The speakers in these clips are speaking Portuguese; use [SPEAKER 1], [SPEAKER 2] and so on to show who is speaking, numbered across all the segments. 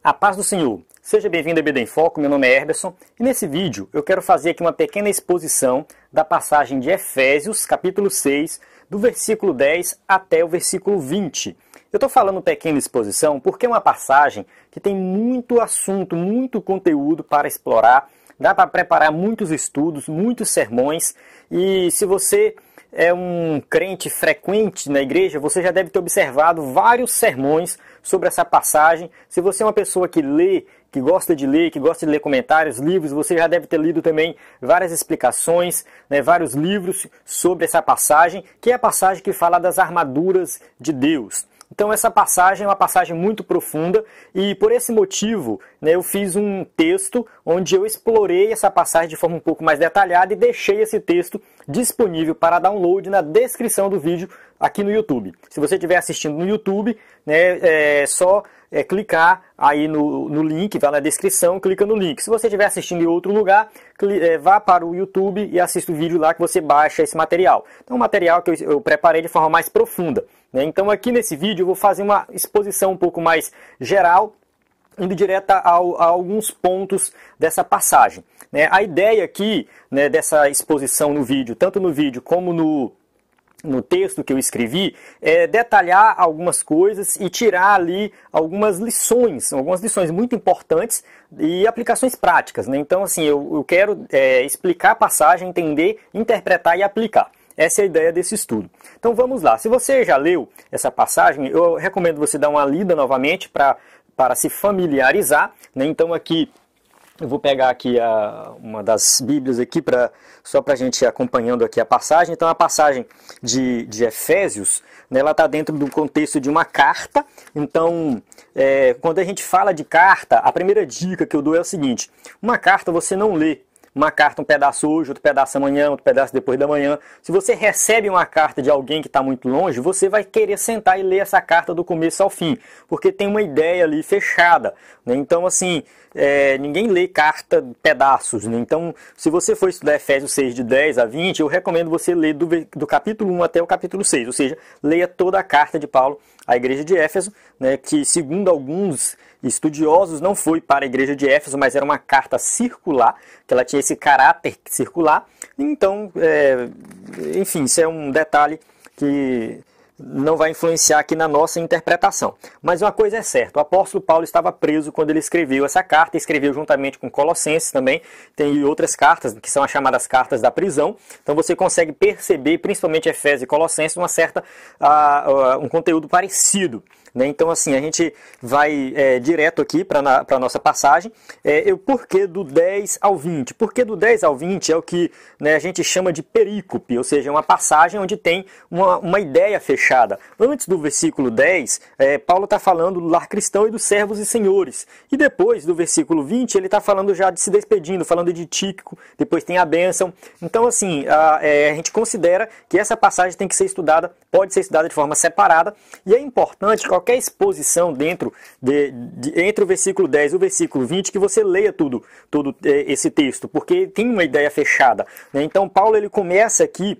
[SPEAKER 1] A paz do Senhor. Seja bem-vindo a EBD em Foco, meu nome é Herberson e nesse vídeo eu quero fazer aqui uma pequena exposição da passagem de Efésios, capítulo 6, do versículo 10 até o versículo 20. Eu estou falando pequena exposição porque é uma passagem que tem muito assunto, muito conteúdo para explorar, dá para preparar muitos estudos, muitos sermões e se você é um crente frequente na igreja, você já deve ter observado vários sermões sobre essa passagem. Se você é uma pessoa que lê, que gosta de ler comentários, livros, você já deve ter lido também várias explicações, vários livros sobre essa passagem, que é a passagem que fala das armaduras de Deus. Então essa passagem é uma passagem muito profunda e por esse motivo eu fiz um texto onde eu explorei essa passagem de forma um pouco mais detalhada e deixei esse texto disponível para download na descrição do vídeo aqui no YouTube. Se você estiver assistindo no YouTube, é só clicar aí no link, vai na descrição, clica no link. Se você estiver assistindo em outro lugar, vá para o YouTube e assista o vídeo lá que você baixa esse material. Então, um material que eu preparei de forma mais profunda. Então, aqui nesse vídeo eu vou fazer uma exposição um pouco mais geral, indo direto a alguns pontos dessa passagem. A ideia aqui dessa exposição no vídeo, tanto no vídeo como no texto que eu escrevi, é detalhar algumas coisas e tirar ali algumas lições muito importantes e aplicações práticas. Então, assim, eu quero explicar a passagem, entender, interpretar e aplicar. Essa é a ideia desse estudo. Então vamos lá. Se você já leu essa passagem, eu recomendo você dar uma lida novamente para se familiarizar. Então aqui eu vou pegar aqui uma das Bíblias aqui só para a gente ir acompanhando aqui a passagem. Então a passagem de Efésios, ela está dentro do contexto de uma carta. Então quando a gente fala de carta, a primeira dica que eu dou é o seguinte: uma carta você não lê. Uma carta, um pedaço hoje, outro pedaço amanhã, outro pedaço depois da manhã. Se você recebe uma carta de alguém que está muito longe, você vai querer sentar e ler essa carta do começo ao fim, porque tem uma ideia ali fechada. Então, assim, ninguém lê carta pedaços. Então, se você for estudar Efésios 6, de 10 a 20, eu recomendo você ler do capítulo 1 até o capítulo 6, ou seja, leia toda a carta de Paulo à igreja de Éfeso, que segundo alguns estudiosos não foi para a igreja de Éfeso, mas era uma carta circular, que ela tinha esse caráter circular. Então, enfim, isso é um detalhe que não vai influenciar aqui na nossa interpretação. Mas uma coisa é certa, o apóstolo Paulo estava preso quando ele escreveu essa carta, escreveu juntamente com Colossenses também, tem outras cartas, que são as chamadas cartas da prisão. Então você consegue perceber, principalmente Efésios e Colossenses, um conteúdo parecido. Então, assim, a gente vai direto aqui para a nossa passagem. O porquê do 10 ao 20? Porque do 10 ao 20 é o que a gente chama de perícope, ou seja, uma passagem onde tem uma ideia fechada. Antes do versículo 10, Paulo está falando do lar cristão e dos servos e senhores. E depois do versículo 20, ele está falando já de se despedindo, falando de Tíquico, depois tem a bênção. Então, assim, a gente considera que essa passagem tem que ser estudada, pode ser estudada de forma separada, e é importante qualquer exposição entre o versículo 10 e o versículo 20, que você leia todo esse texto, porque tem uma ideia fechada. Então, Paulo ele começa aqui,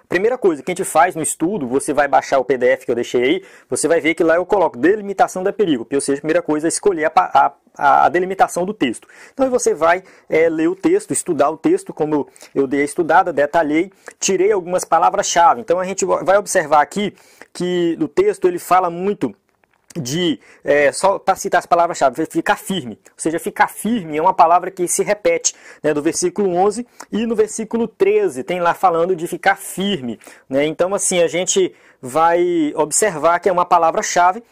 [SPEAKER 1] primeira coisa que a gente faz no estudo, você vai baixar o PDF que eu deixei aí, você vai ver que lá eu coloco delimitação da perícope, ou seja, a primeira coisa é escolher a delimitação do texto. Então você vai ler o texto, estudar o texto, como eu dei a estudada, detalhei, tirei algumas palavras-chave. Então a gente vai observar aqui que o texto ele fala muito só para citar as palavras-chave, ficar firme. Ou seja, ficar firme é uma palavra que se repete do versículo 11 e no versículo 13 tem lá falando de ficar firme. Então, assim, a gente vai observar que é uma palavra-chave,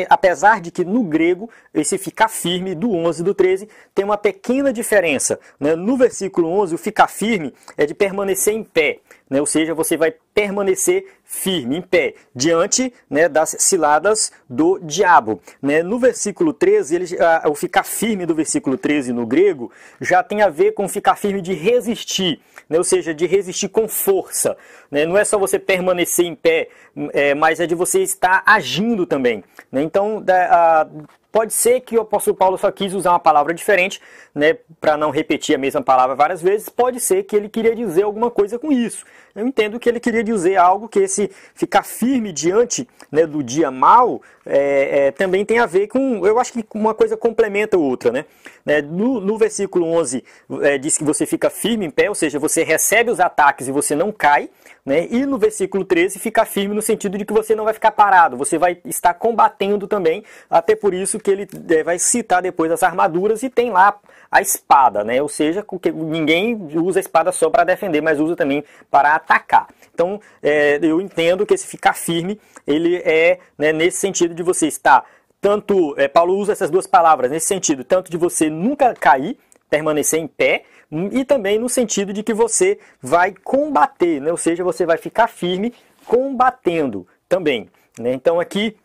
[SPEAKER 1] apesar de que no grego esse ficar firme do 11 e do 13 tem uma pequena diferença. No versículo 11, o ficar firme é de permanecer em pé. Ou seja, você vai permanecer firme, em pé, diante das ciladas do diabo. No versículo 13, o ficar firme do versículo 13 no grego já tem a ver com ficar firme de resistir, ou seja, de resistir com força. Não é só você permanecer em pé, mas é de você estar agindo também. Então, Pode ser que o apóstolo Paulo só quis usar uma palavra diferente, né, para não repetir a mesma palavra várias vezes. Pode ser que ele queria dizer alguma coisa com isso. Eu entendo que ele queria dizer algo, que esse ficar firme diante, né, do dia mau também tem a ver com... Eu acho que uma coisa complementa a outra, né? No versículo 11 diz que você fica firme em pé, ou seja, você recebe os ataques e você não cai, né? E no versículo 13 fica firme no sentido de que você não vai ficar parado, você vai estar combatendo também, até por isso que ele vai citar depois as armaduras e tem lá a espada, né? Ou seja, ninguém usa a espada só para defender, mas usa também para atacar. Então, eu entendo que esse ficar firme, ele né, nesse sentido de você estar, tanto, Paulo usa essas duas palavras nesse sentido, tanto de você nunca cair, permanecer em pé, e também no sentido de que você vai combater, né? Ou seja, você vai ficar firme combatendo também, né? Então aqui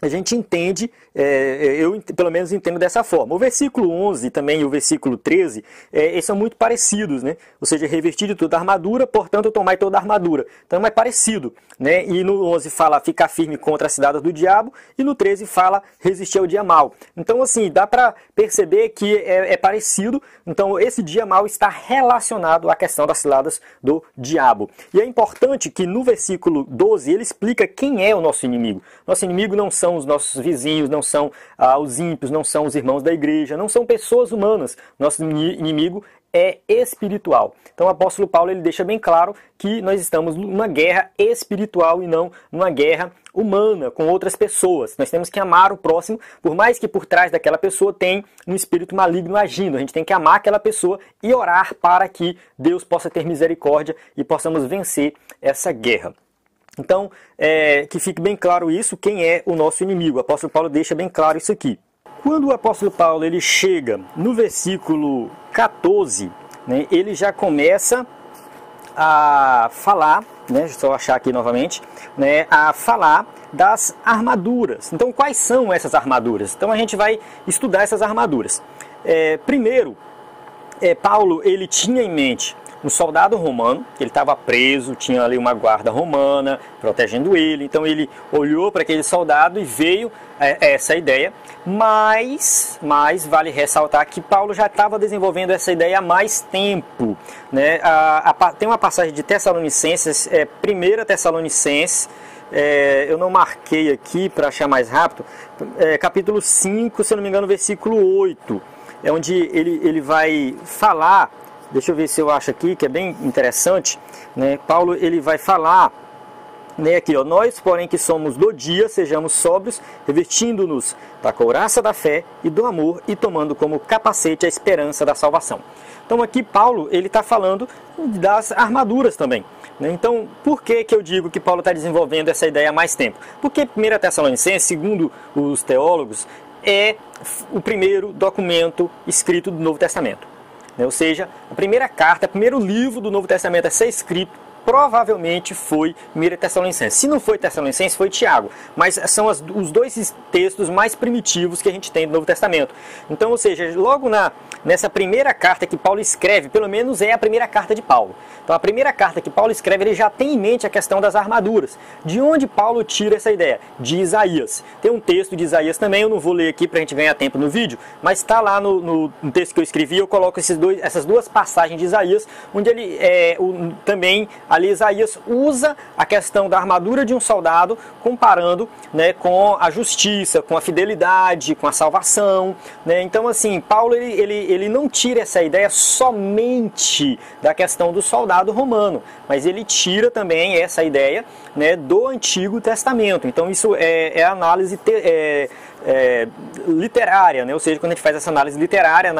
[SPEAKER 1] a gente entende, eu pelo menos entendo dessa forma. O versículo 11 também e o versículo 13, eles são muito parecidos, né? Ou seja, revestir de toda a armadura, portanto tomai toda a armadura. Então é parecido, né? E no 11 fala ficar firme contra as ciladas do diabo, e no 13 fala resistir ao dia mau. Então assim, dá para perceber que é parecido. Então esse dia mau está relacionado à questão das ciladas do diabo. E é importante que no versículo 12 ele explica quem é o nosso inimigo. Nosso inimigo não são os nossos vizinhos, não são os ímpios, não são os irmãos da igreja, não são pessoas humanas. Nosso inimigo é espiritual. Então o apóstolo Paulo ele deixa bem claro que nós estamos numa guerra espiritual e não numa guerra humana com outras pessoas. Nós temos que amar o próximo, por mais que por trás daquela pessoa tem um espírito maligno agindo. A gente tem que amar aquela pessoa e orar para que Deus possa ter misericórdia e possamos vencer essa guerra. Então, que fique bem claro isso, quem é o nosso inimigo. O apóstolo Paulo deixa bem claro isso aqui. Quando o apóstolo Paulo ele chega no versículo 14, né, ele já começa a falar, né, deixa eu só achar aqui novamente, né, a falar das armaduras. Então, quais são essas armaduras? Então, a gente vai estudar essas armaduras. Primeiro, Paulo ele tinha em mente um soldado romano, ele estava preso, tinha ali uma guarda romana protegendo ele, então ele olhou para aquele soldado e veio essa ideia, mas vale ressaltar que Paulo já estava desenvolvendo essa ideia há mais tempo, né? Tem uma passagem de Tessalonicenses, 1 Tessalonicenses, eu não marquei aqui para achar mais rápido, capítulo 5, se eu não me engano, versículo 8, é onde ele vai falar. Deixa eu ver se eu acho aqui, que é bem interessante, né? Paulo ele vai falar, né, aqui, ó, nós, porém, que somos do dia, sejamos sóbrios, revestindo-nos da couraça da fé e do amor e tomando como capacete a esperança da salvação. Então aqui Paulo ele está falando das armaduras também, né? Então por que eu digo que Paulo está desenvolvendo essa ideia há mais tempo? Porque 1 Tessalonicenses, segundo os teólogos, é o primeiro documento escrito do Novo Testamento. Ou seja, a primeira carta, o primeiro livro do Novo Testamento a ser escrito provavelmente foi 1 Tessalonicenses. Se não foi Tessalonicenses, foi Tiago. Mas são os dois textos mais primitivos que a gente tem do Novo Testamento. Então, ou seja, logo nessa primeira carta que Paulo escreve, pelo menos é a primeira carta de Paulo. Então, a primeira carta que Paulo escreve, ele já tem em mente a questão das armaduras. De onde Paulo tira essa ideia? De Isaías. Tem um texto de Isaías também, eu não vou ler aqui para a gente ganhar tempo no vídeo, mas está lá no texto que eu escrevi, eu coloco essas duas passagens de Isaías, onde ele também... Ali Isaías usa a questão da armadura de um soldado comparando, né, com a justiça, com a fidelidade, com a salvação, né? Então assim, Paulo ele não tira essa ideia somente da questão do soldado romano, mas ele tira também essa ideia, né, do Antigo Testamento. Então isso é análise literária, né? Ou seja, quando a gente faz essa análise literária,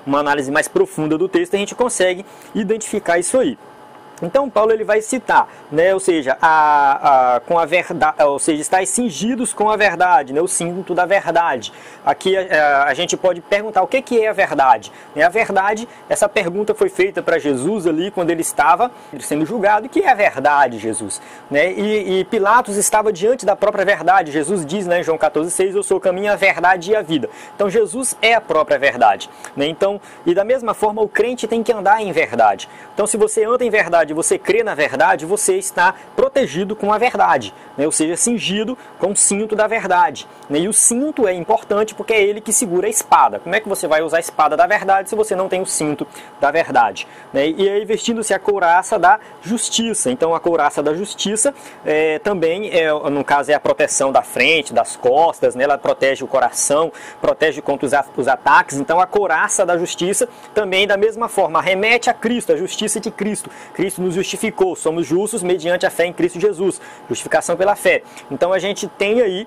[SPEAKER 1] uma análise mais profunda do texto, a gente consegue identificar isso aí. Então Paulo ele vai citar, né, ou seja, com a verdade, ou seja, estar cingidos com a verdade, né, o cinto da verdade. Aqui a gente pode perguntar o que é a verdade. A verdade, essa pergunta foi feita para Jesus ali quando ele estava sendo julgado. O que é a verdade, Jesus? Né? E Pilatos estava diante da própria verdade. Jesus diz, né, em João 14,6, eu sou o caminho, a verdade e a vida. Então Jesus é a própria verdade, né? Então, e da mesma forma o crente tem que andar em verdade. Então se você anda em verdade verdade, você crê na verdade, você está protegido com a verdade, né? Ou seja, cingido com o cinto da verdade, né? E o cinto é importante porque é ele que segura a espada. Como é que você vai usar a espada da verdade se você não tem o cinto da verdade, né? E aí vestindo-se a couraça da justiça. Então a couraça da justiça também, no caso, é a proteção da frente, das costas, né? Ela protege o coração, protege contra os ataques. Então a couraça da justiça também, da mesma forma, remete a Cristo, a justiça de Cristo. Cristo nos justificou, somos justos mediante a fé em Cristo Jesus, justificação pela fé. Então a gente tem aí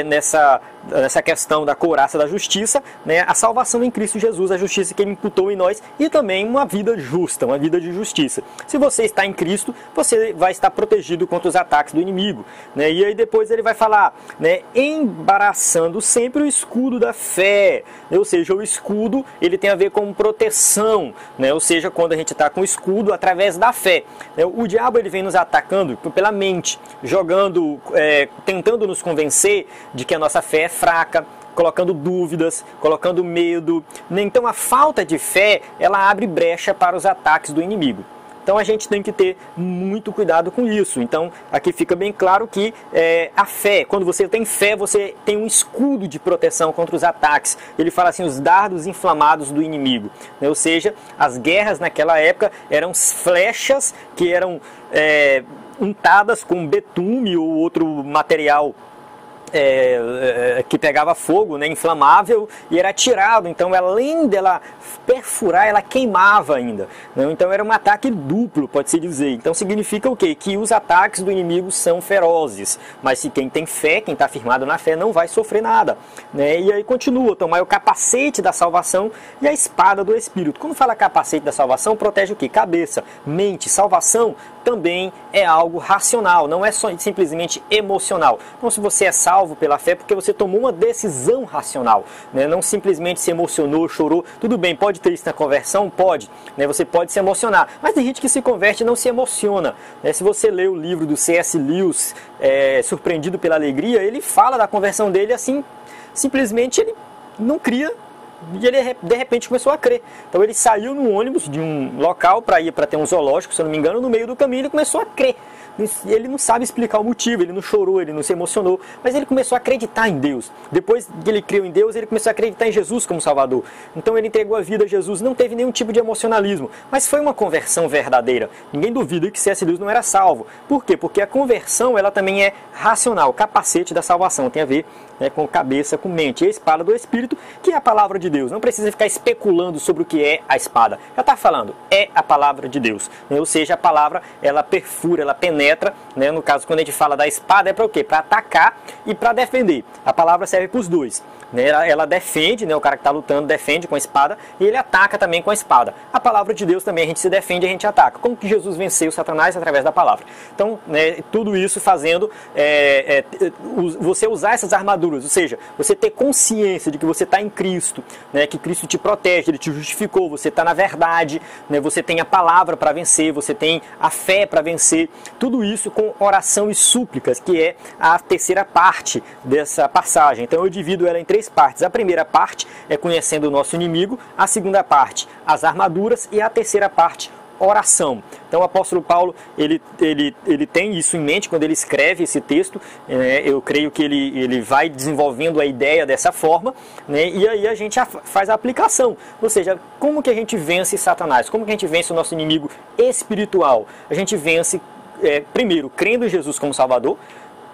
[SPEAKER 1] nessa questão da couraça da justiça, né, a salvação em Cristo Jesus, a justiça que Ele imputou em nós, e também uma vida justa, uma vida de justiça. Se você está em Cristo, você vai estar protegido contra os ataques do inimigo, né? E aí depois ele vai falar, né, embaraçando sempre o escudo da fé, né? Ou seja, o escudo ele tem a ver com proteção, né? Ou seja, quando a gente está com o escudo através da fé, né? O diabo ele vem nos atacando pela mente, jogando, tentando nos convencer de que a nossa fé é fraca, colocando dúvidas, colocando medo. Então a falta de fé, ela abre brecha para os ataques do inimigo. Então a gente tem que ter muito cuidado com isso. Então aqui fica bem claro que a fé, quando você tem fé, você tem um escudo de proteção contra os ataques. Ele fala assim, os dardos inflamados do inimigo, né? Ou seja, as guerras naquela época eram flechas que eram untadas com betume ou outro material que pegava fogo, né, inflamável, e era atirado. Então, além dela perfurar, ela queimava ainda, né? Então era um ataque duplo, pode-se dizer. Então significa o quê? Que os ataques do inimigo são ferozes, mas se quem tem fé, quem está firmado na fé, não vai sofrer nada, né? E aí continua, tomar o capacete da salvação e a espada do Espírito. Quando fala capacete da salvação, protege o quê? Cabeça, mente. Salvação também é algo racional, não é só simplesmente emocional. Então se você é salvo pela fé, porque você tomou uma decisão racional, né? Não simplesmente se emocionou, chorou. Tudo bem, pode ter isso na conversão? Pode, né? Você pode se emocionar, mas tem gente que se converte e não se emociona, né? Se você lê o livro do C.S. Lewis, Surpreendido pela Alegria, ele fala da conversão dele assim, simplesmente ele não cria, e ele de repente começou a crer. Então ele saiu no ônibus de um local para ir para ter um zoológico, se eu não me engano, no meio do caminho ele começou a crer. Ele não sabe explicar o motivo, ele não chorou, ele não se emocionou, mas ele começou a acreditar em Deus. Depois que ele creu em Deus, ele começou a acreditar em Jesus como Salvador. Então ele entregou a vida a Jesus, não teve nenhum tipo de emocionalismo, mas foi uma conversão verdadeira. Ninguém duvida que C.S. Lewis não era salvo. Por quê? Porque a conversão ela também é racional. O capacete da salvação tem a ver, né, com cabeça, com mente. E a espada do Espírito, que é a palavra de Deus. Não precisa ficar especulando sobre o que é a espada. Já está falando, é a palavra de Deus, né? Ou seja, a palavra ela perfura, ela penetra, né? No caso, quando a gente fala da espada, é para o quê? Para atacar e para defender. A palavra serve para os dois, né? Ela defende, né? O cara que está lutando defende com a espada e ele ataca também com a espada. A palavra de Deus também, a gente se defende e a gente ataca. Como que Jesus venceu Satanás? Através da palavra. Então, né, tudo isso fazendo você usar essas armaduras, ou seja, você ter consciência de que você está em Cristo, né? Que Cristo te protege, Ele te justificou, você está na verdade, né? Você tem a palavra para vencer, você tem a fé para vencer. Tudo isso com oração e súplicas, que é a terceira parte dessa passagem. Então eu divido ela em três partes. A primeira parte é conhecendo o nosso inimigo, a segunda parte, as armaduras, e a terceira parte, oração. Então o apóstolo Paulo, ele tem isso em mente quando ele escreve esse texto. Eu creio que ele vai desenvolvendo a ideia dessa forma, né? E aí a gente faz a aplicação. Ou seja, como que a gente vence Satanás? Como que a gente vence o nosso inimigo espiritual? A gente vence, primeiro, crendo em Jesus como Salvador.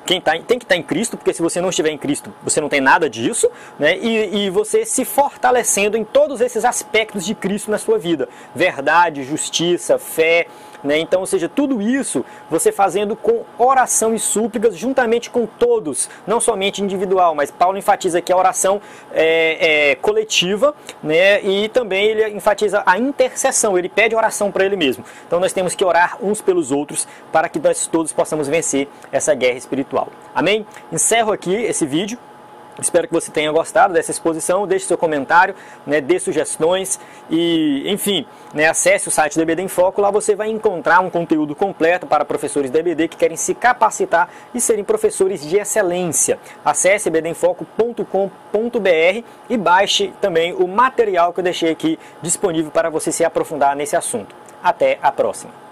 [SPEAKER 1] Tem que estar em Cristo, porque se você não estiver em Cristo, você não tem nada disso, né? E você se fortalecendo em todos esses aspectos de Cristo na sua vida. Verdade, justiça, fé, né? Então, ou seja, tudo isso você fazendo com oração e súplicas, juntamente com todos, não somente individual, mas Paulo enfatiza que a oração é coletiva, né? E também ele enfatiza a intercessão, ele pede oração para ele mesmo. Então nós temos que orar uns pelos outros para que nós todos possamos vencer essa guerra espiritual. Amém? Encerro aqui esse vídeo. Espero que você tenha gostado dessa exposição. Deixe seu comentário, né, dê sugestões e, enfim, né, acesse o site do EBD em Foco. Lá você vai encontrar um conteúdo completo para professores da EBD que querem se capacitar e serem professores de excelência. Acesse ebdemfoco.com.br e baixe também o material que eu deixei aqui disponível para você se aprofundar nesse assunto. Até a próxima!